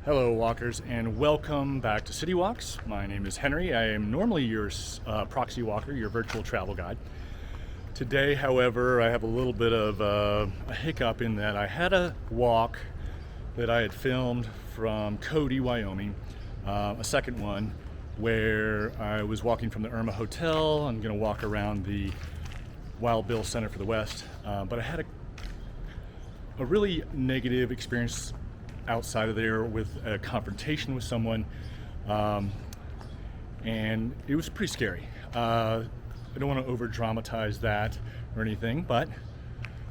Hello walkers, and welcome back to City Walks. My name is Henry. I am normally your proxy walker, your virtual travel guide. Today, however, I have a little bit of a hiccup in that I had a walk that I had filmed from Cody, Wyoming, a second one where I was walking from the Irma Hotel. I'm going to walk around the Wild Bill Center for the West, but I had a really negative experience outside of there with a confrontation with someone, and it was pretty scary. I don't want to over dramatize that or anything, but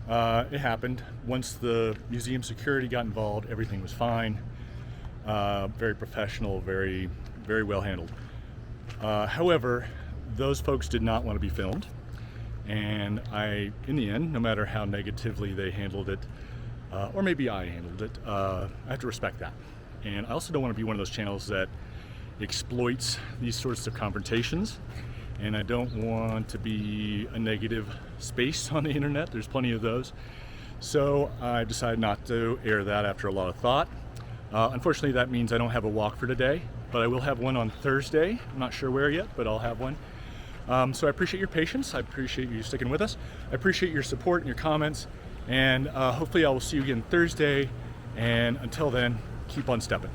it happened. Once the museum security got involved, everything was fine. Very professional, very well handled. However, those folks did not want to be filmed, and in the end, no matter how negatively they handled it, or maybe I handled it, I have to respect that. And I also don't want to be one of those channels that exploits these sorts of confrontations, and I don't want to be a negative space on the internet. There's plenty of those. So I decided not to air that after a lot of thought. Unfortunately, that means I don't have a walk for today, but I will have one on Thursday. I'm not sure where yet, but I'll have one. So I appreciate your patience. I appreciate you sticking with us. I appreciate your support and your comments. And hopefully I will see you again Thursday. And until then, keep on stepping.